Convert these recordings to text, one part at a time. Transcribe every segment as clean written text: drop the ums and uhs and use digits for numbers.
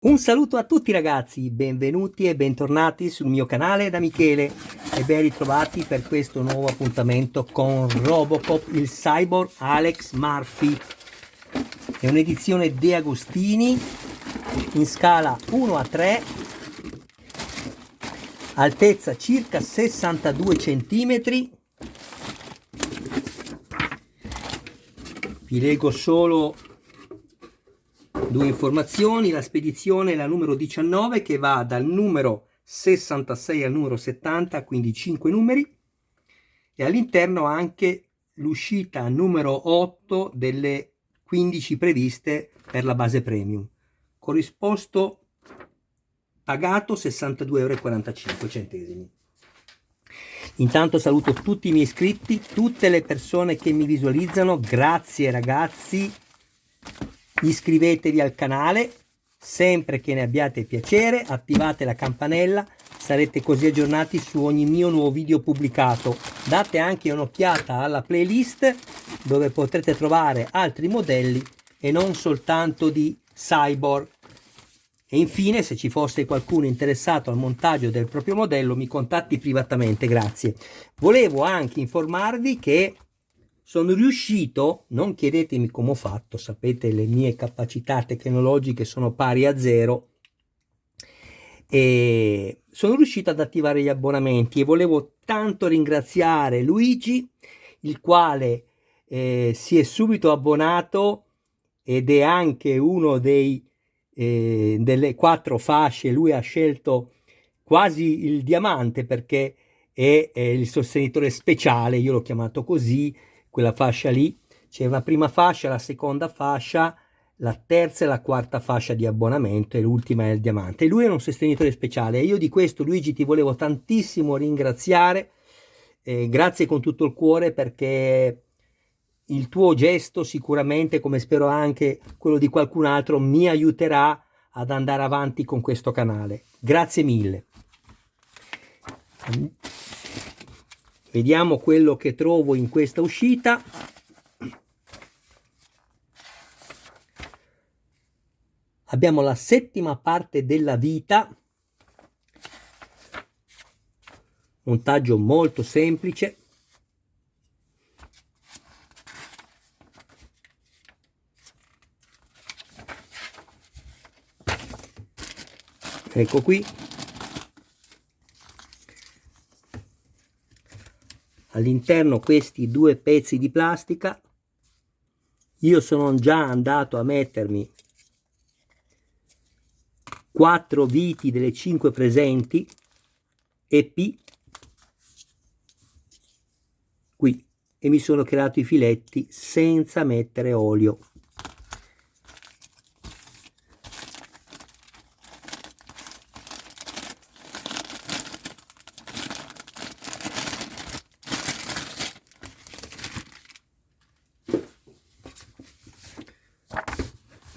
Un saluto a tutti ragazzi, benvenuti e bentornati sul mio canale da Michele e ben ritrovati per questo nuovo appuntamento con Robocop, il Cyborg Alex Murphy. È un'edizione De Agostini in scala 1:3, altezza circa 62 cm. Vi leggo solo due informazioni: la spedizione è la numero 19 che va dal numero 66 al numero 70, quindi 5 numeri, e all'interno anche l'uscita numero 8 delle 15 previste per la base premium. Corrisposto pagato 62,45 euro. Intanto saluto tutti i miei iscritti, tutte le persone che mi visualizzano, grazie ragazzi. Iscrivetevi al canale, sempre che ne abbiate piacere, attivate la campanella, sarete così aggiornati su ogni mio nuovo video pubblicato. Date anche un'occhiata alla playlist dove potrete trovare altri modelli e non soltanto di Cyborg. E infine, se ci fosse qualcuno interessato al montaggio del proprio modello, mi contatti privatamente, grazie. Volevo anche informarvi che sono riuscito, non chiedetemi come ho fatto, sapete le mie capacità tecnologiche sono pari a zero, e sono riuscito ad attivare gli abbonamenti e volevo tanto ringraziare Luigi, il quale si è subito abbonato ed è anche uno delle 4 fasce. Lui ha scelto quasi il diamante perché è il sostenitore speciale, io l'ho chiamato così. Quella fascia lì, c'è una prima fascia, la seconda fascia, la terza e la quarta fascia di abbonamento e l'ultima è il diamante. E lui è un sostenitore speciale e io di questo, Luigi, ti volevo tantissimo ringraziare, grazie con tutto il cuore, perché il tuo gesto sicuramente, come spero anche quello di qualcun altro, mi aiuterà ad andare avanti con questo canale. Grazie mille. Vediamo quello che trovo in questa uscita. Abbiamo la settima parte della vita, montaggio molto semplice. Ecco qui. All'interno questi 2 pezzi di plastica. Io sono già andato a mettermi 4 viti delle 5 presenti EP qui e mi sono creato i filetti senza mettere olio.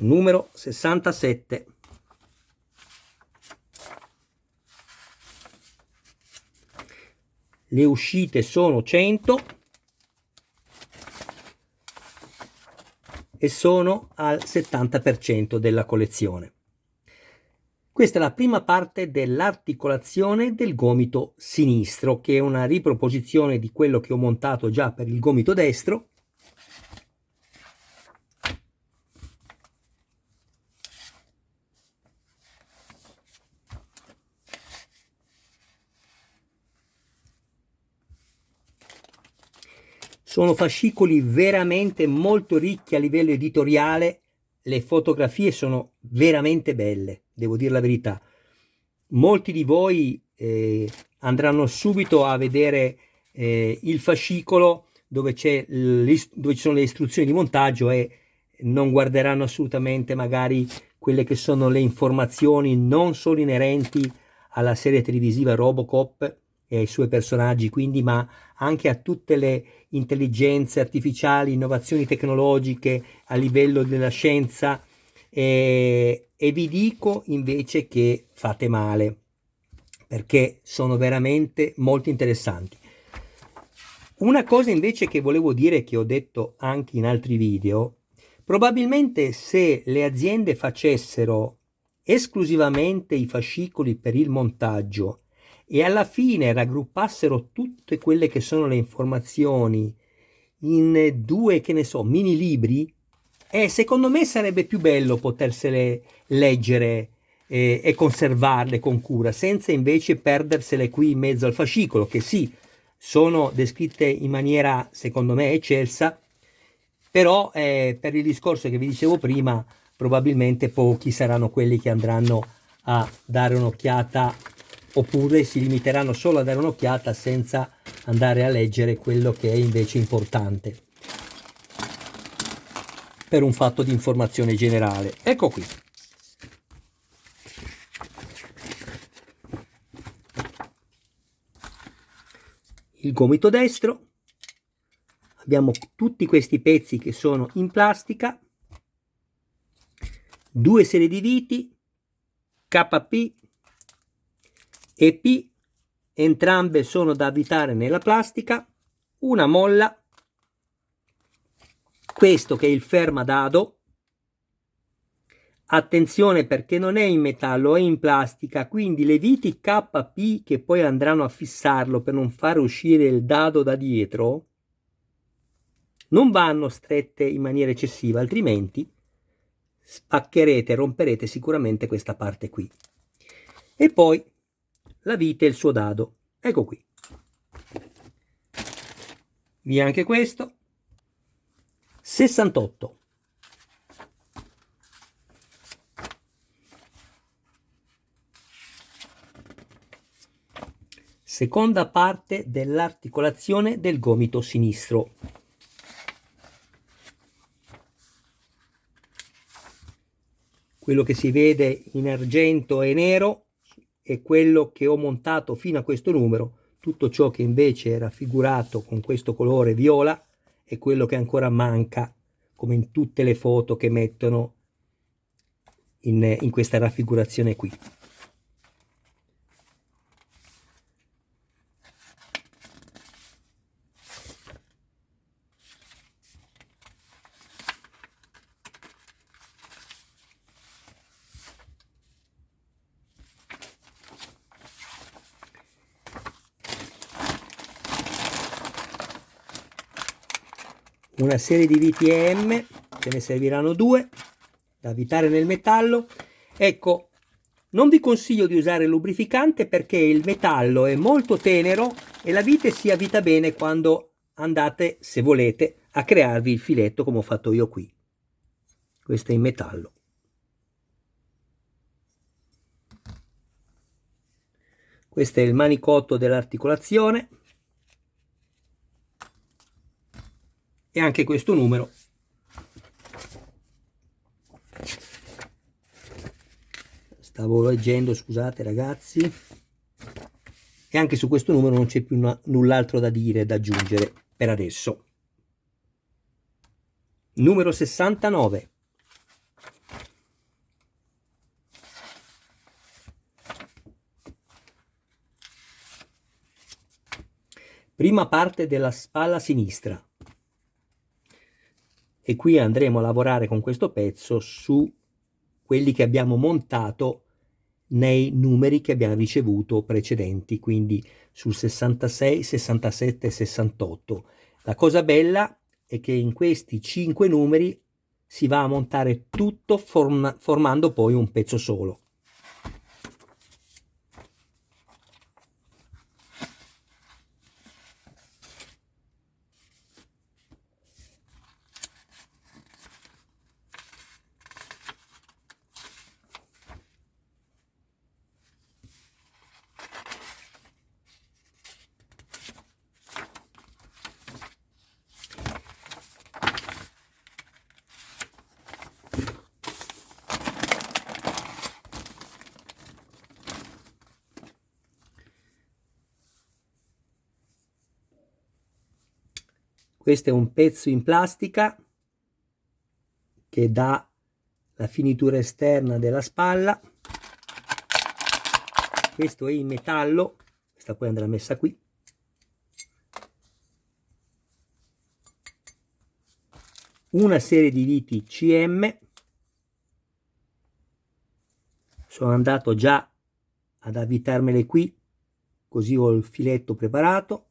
Numero 67. Le uscite sono 100 e sono al 70% della collezione. Questa è la prima parte dell'articolazione del gomito sinistro, che è una riproposizione di quello che ho montato già per il gomito destro. Sono fascicoli veramente molto ricchi a livello editoriale, le fotografie sono veramente belle, devo dire la verità. Molti di voi andranno subito a vedere il fascicolo dove ci sono le istruzioni di montaggio e non guarderanno assolutamente magari quelle che sono le informazioni non solo inerenti alla serie televisiva Robocop e ai suoi personaggi, quindi, ma anche a tutte le intelligenze artificiali, innovazioni tecnologiche a livello della scienza, e vi dico invece che fate male, perché sono veramente molto interessanti. Una cosa invece che volevo dire, che ho detto anche in altri video: probabilmente se le aziende facessero esclusivamente i fascicoli per il montaggio e alla fine raggruppassero tutte quelle che sono le informazioni in due, che ne so, mini libri, secondo me sarebbe più bello potersele leggere e conservarle con cura, senza invece perdersele qui in mezzo al fascicolo, che sì, sono descritte in maniera, secondo me, eccelsa, però per il discorso che vi dicevo prima, probabilmente pochi saranno quelli che andranno a dare un'occhiata, oppure si limiteranno solo a dare un'occhiata senza andare a leggere quello che è invece importante per un fatto di informazione generale. Ecco qui. Il gomito destro, abbiamo tutti questi pezzi che sono in plastica, due serie di viti, KP e P, entrambe sono da avvitare nella plastica, una molla, questo che è il fermadado, attenzione perché non è in metallo, è in plastica, quindi le viti KP che poi andranno a fissarlo per non far uscire il dado da dietro non vanno strette in maniera eccessiva, altrimenti spaccherete, romperete sicuramente questa parte qui. E poi la vite e il suo dado, ecco qui. Via anche questo. 68. Seconda parte dell'articolazione del gomito sinistro. Quello che si vede in argento e nero è quello che ho montato fino a questo numero. Tutto ciò che invece è raffigurato con questo colore viola è quello che ancora manca, come in tutte le foto che mettono in questa raffigurazione qui. Una serie di viti EM, ce ne serviranno due da avvitare nel metallo. Ecco, non vi consiglio di usare lubrificante perché il metallo è molto tenero e la vite si avvita bene quando andate, se volete, a crearvi il filetto come ho fatto io qui. Questo è in metallo. Questo è il manicotto dell'articolazione. E anche questo numero stavo leggendo, scusate ragazzi, e anche su questo numero non c'è più null'altro da dire, da aggiungere per adesso. Numero 69. Prima parte della spalla sinistra. E qui andremo a lavorare con questo pezzo su quelli che abbiamo montato nei numeri che abbiamo ricevuto precedenti, quindi sul 66, 67 e 68. La cosa bella è che in questi 5 numeri si va a montare tutto formando poi un pezzo solo. Questo è un pezzo in plastica che dà la finitura esterna della spalla. Questo è in metallo, questa poi andrà messa qui. Una serie di viti CM. sono andato già ad avvitarmele qui, così ho il filetto preparato.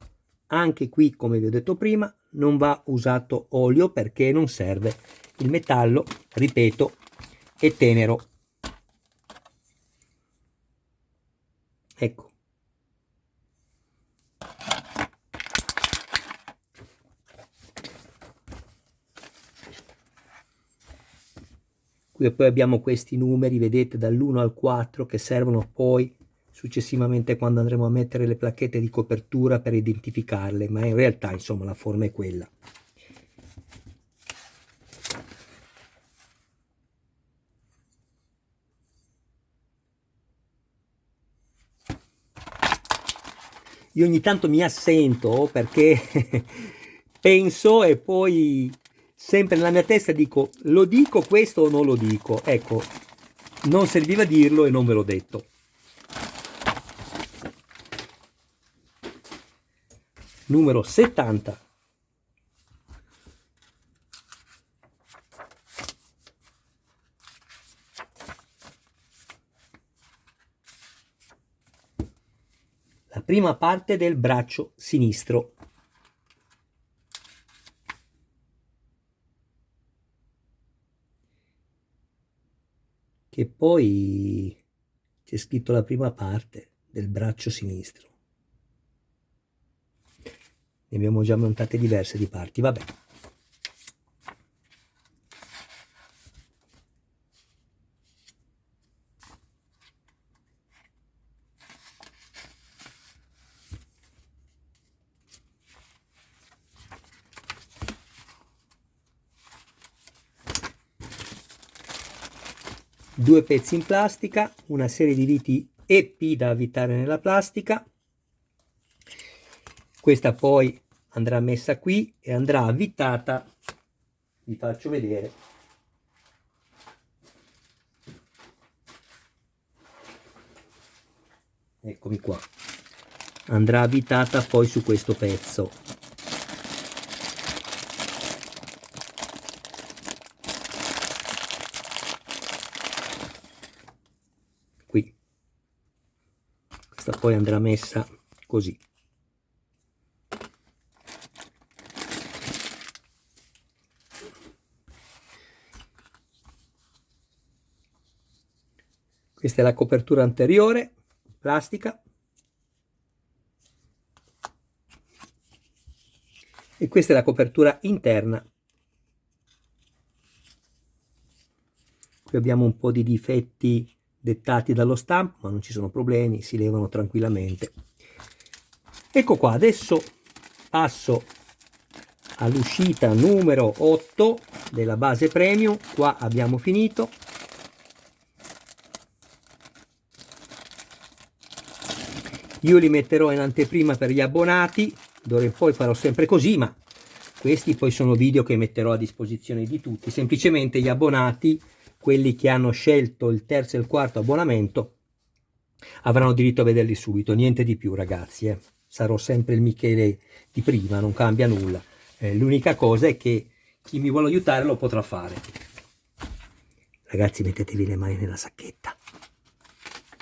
Anche qui, come vi ho detto prima, non va usato olio perché non serve. Il metallo, ripeto, è tenero. Ecco. Qui poi abbiamo questi numeri, vedete, dall'1 al 4, che servono poi successivamente quando andremo a mettere le placchette di copertura per identificarle, ma in realtà insomma la forma è quella. Io ogni tanto mi assento perché penso e poi sempre nella mia testa dico, lo dico questo o non lo dico? Ecco, non serviva dirlo e non ve l'ho detto. Numero 70. La prima parte del braccio sinistro. Che poi c'è scritto la prima parte del braccio sinistro. Ne abbiamo già montate diverse di parti, vabbè. Due pezzi in plastica, una serie di viti EP da avvitare nella plastica. Questa poi andrà messa qui e andrà avvitata, vi faccio vedere. Eccomi qua. Andrà avvitata poi su questo pezzo. Qui. Questa poi andrà messa così. Questa è la copertura anteriore, plastica. E questa è la copertura interna. Qui abbiamo un po' di difetti dettati dallo stampo, ma non ci sono problemi, si levano tranquillamente. Ecco qua, adesso passo all'uscita numero 8 della base premium. Qua abbiamo finito. Io li metterò in anteprima per gli abbonati, d'ora in poi farò sempre così, ma questi poi sono video che metterò a disposizione di tutti. Semplicemente gli abbonati, quelli che hanno scelto il terzo e il quarto abbonamento, avranno diritto a vederli subito, niente di più ragazzi. Sarò sempre il Michele di prima, non cambia nulla. L'unica cosa è che chi mi vuole aiutare lo potrà fare. Ragazzi, mettetevi le mani nella sacchetta,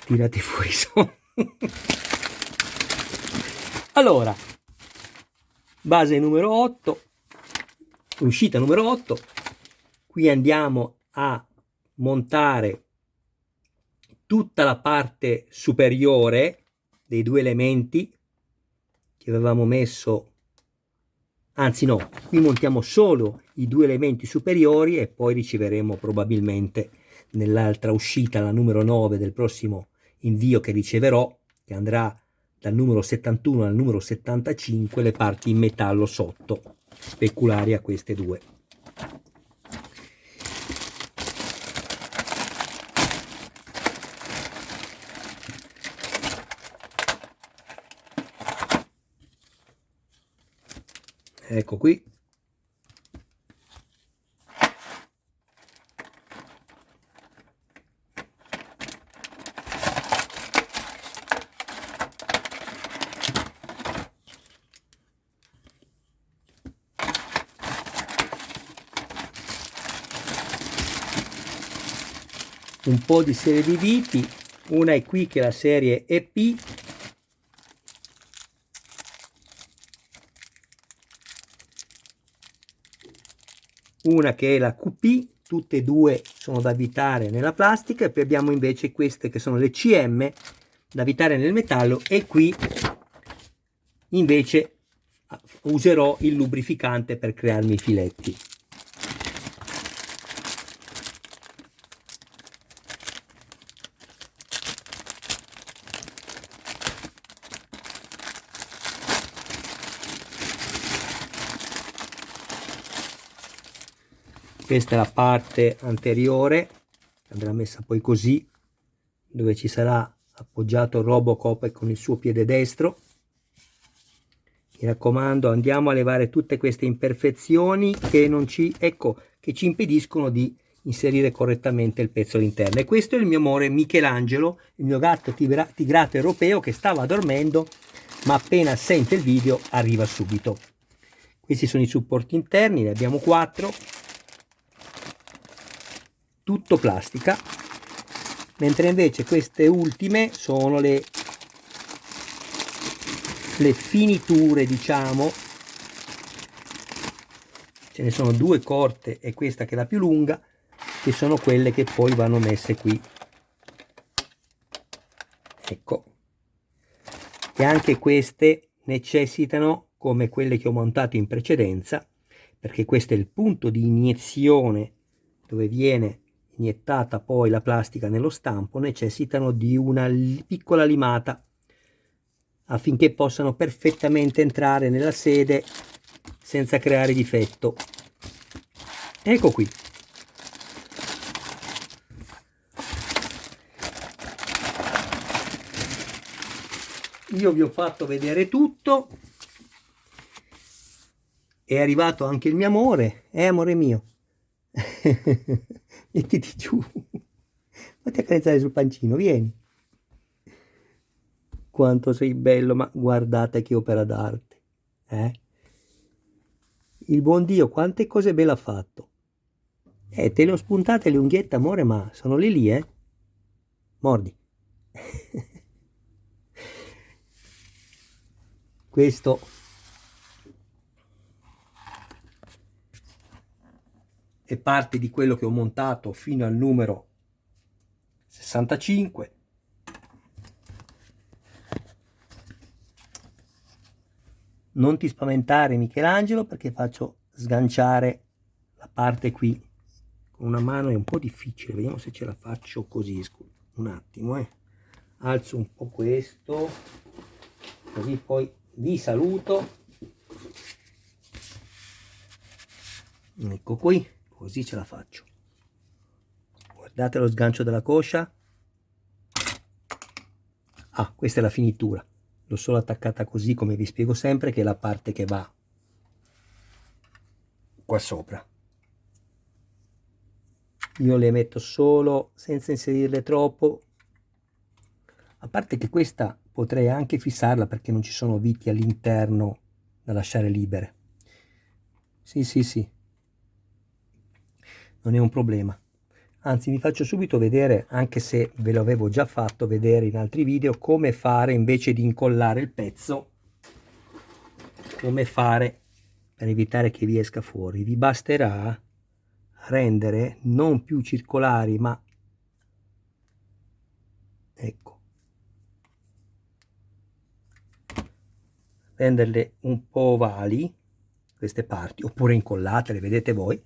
tirate fuori su. Allora, base numero 8, uscita numero 8, qui andiamo a montare tutta la parte superiore dei due elementi che avevamo messo, anzi no, qui montiamo solo i due elementi superiori e poi riceveremo probabilmente nell'altra uscita, la numero 9 del prossimo invio che riceverò, che andrà dal numero 71 al numero 75, le parti in metallo sotto, speculari a queste due. Ecco qui. un po' di serie di viti. Una è qui che è la serie EP, una che è la QP, tutte e due sono da avvitare nella plastica, e poi abbiamo invece queste che sono le CM da avvitare nel metallo, e qui invece userò il lubrificante per crearmi i filetti. Questa è la parte anteriore, andrà messa poi così, dove ci sarà appoggiato il Robocop con il suo piede destro. Mi raccomando, andiamo a levare tutte queste imperfezioni che non ci, ecco, che ci impediscono di inserire correttamente il pezzo all'interno. E questo è il mio amore Michelangelo, il mio gatto tigrato europeo che stava dormendo, ma appena sente il video arriva subito. Questi sono i supporti interni, ne abbiamo 4, tutto plastica, mentre invece queste ultime sono le finiture, diciamo. Ce ne sono 2 corte e questa che è la più lunga, che sono quelle che poi vanno messe qui, ecco. E anche queste necessitano, come quelle che ho montato in precedenza, perché questo è il punto di iniezione dove viene iniettata poi la plastica nello stampo, necessitano di una piccola limata affinché possano perfettamente entrare nella sede senza creare difetto. Ecco qui. Io vi ho fatto vedere tutto. È arrivato anche il mio amore, amore mio. Mettiti giù, fatti accarezzare sul pancino, vieni. Quanto sei bello, ma guardate che opera d'arte, il buon Dio quante cose belle ha fatto. Te le ho spuntate le unghiette, amore, ma sono lì, mordi. Questo è parte di quello che ho montato fino al numero 65. Non ti spaventare, Michelangelo, perché faccio sganciare la parte qui con una mano, è un po' difficile, vediamo se ce la faccio così, un attimo, alzo un po' questo, così poi vi saluto. Ecco qui, così ce la faccio. Guardate lo sgancio della coscia. Ah, questa è la finitura. L'ho solo attaccata così, come vi spiego sempre, che è la parte che va qua sopra. Io le metto solo senza inserirle troppo, a parte che questa potrei anche fissarla perché non ci sono viti all'interno da lasciare libere. Sì, non è un problema. Anzi, vi faccio subito vedere, anche se ve lo avevo già fatto vedere in altri video, come fare invece di incollare il pezzo, come fare per evitare che vi esca fuori. Vi basterà rendere non più circolari, ma ecco, renderle un po' ovali queste parti, oppure incollate, le vedete voi.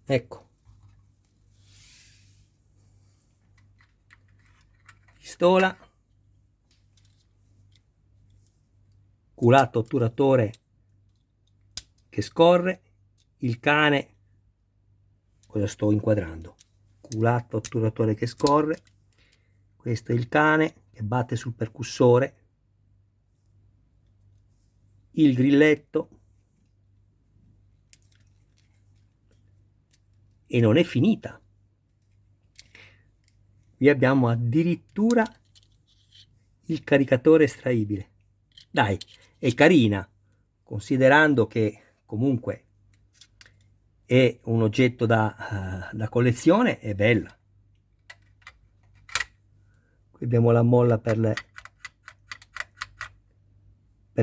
Ecco, pistola, culato otturatore che scorre, il cane, cosa sto inquadrando? Culato otturatore che scorre, questo è il cane che batte sul percussore, il grilletto, e non è finita. Qui abbiamo addirittura il caricatore estraibile. Dai, è carina, considerando che comunque è un oggetto da collezione, è bella. Qui abbiamo la molla per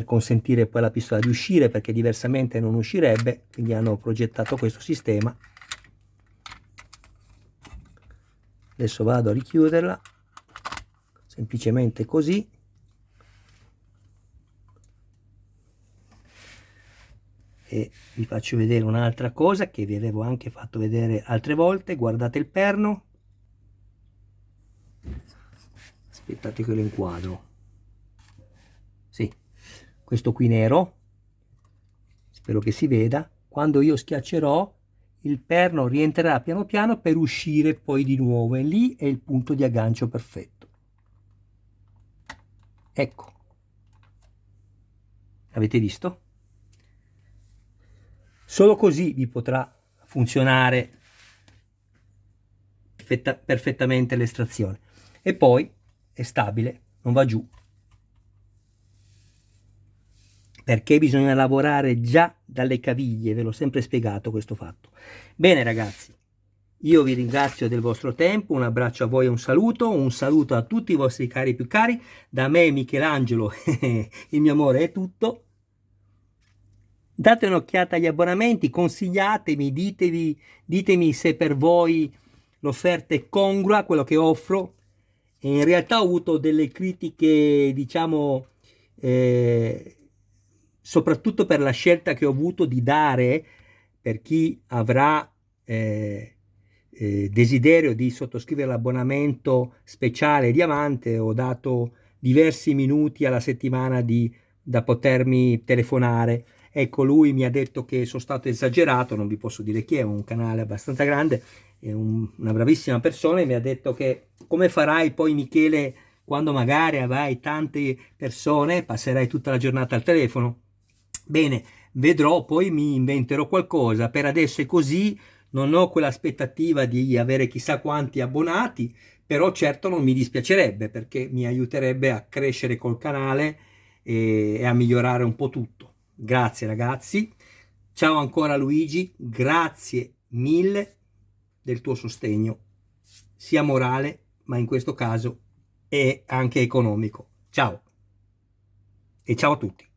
consentire poi alla pistola di uscire, perché diversamente non uscirebbe, quindi hanno progettato questo sistema. Adesso vado a richiuderla, semplicemente così. E vi faccio vedere un'altra cosa che vi avevo anche fatto vedere altre volte. Guardate il perno, aspettate che lo inquadro, sì, questo qui nero, spero che si veda. Quando io schiaccerò, il perno rientrerà piano piano per uscire poi di nuovo, e lì è il punto di aggancio perfetto. Ecco, avete visto? Solo così vi potrà funzionare perfettamente l'estrazione, e poi è stabile, non va giù, perché bisogna lavorare già dalle caviglie, ve l'ho sempre spiegato questo fatto. Bene ragazzi, io vi ringrazio del vostro tempo, un abbraccio a voi e un saluto a tutti i vostri cari più cari, da me Michelangelo, il mio amore è tutto. Date un'occhiata agli abbonamenti, consigliatemi, ditemi se per voi l'offerta è congrua, quello che offro. E in realtà ho avuto delle critiche, diciamo, soprattutto per la scelta che ho avuto di dare, per chi avrà desiderio di sottoscrivere l'abbonamento speciale diamante. Ho dato diversi minuti alla settimana da potermi telefonare. Ecco, lui mi ha detto che sono stato esagerato, non vi posso dire chi è, un canale abbastanza grande, è una bravissima persona, e mi ha detto che come farai poi Michele quando magari avrai tante persone, passerai tutta la giornata al telefono? Bene, vedrò, poi mi inventerò qualcosa. Per adesso è così, non ho quell'aspettativa di avere chissà quanti abbonati, però certo non mi dispiacerebbe, perché mi aiuterebbe a crescere col canale e a migliorare un po' tutto. Grazie ragazzi, ciao ancora Luigi, grazie mille del tuo sostegno, sia morale, ma in questo caso è anche economico. Ciao e ciao a tutti.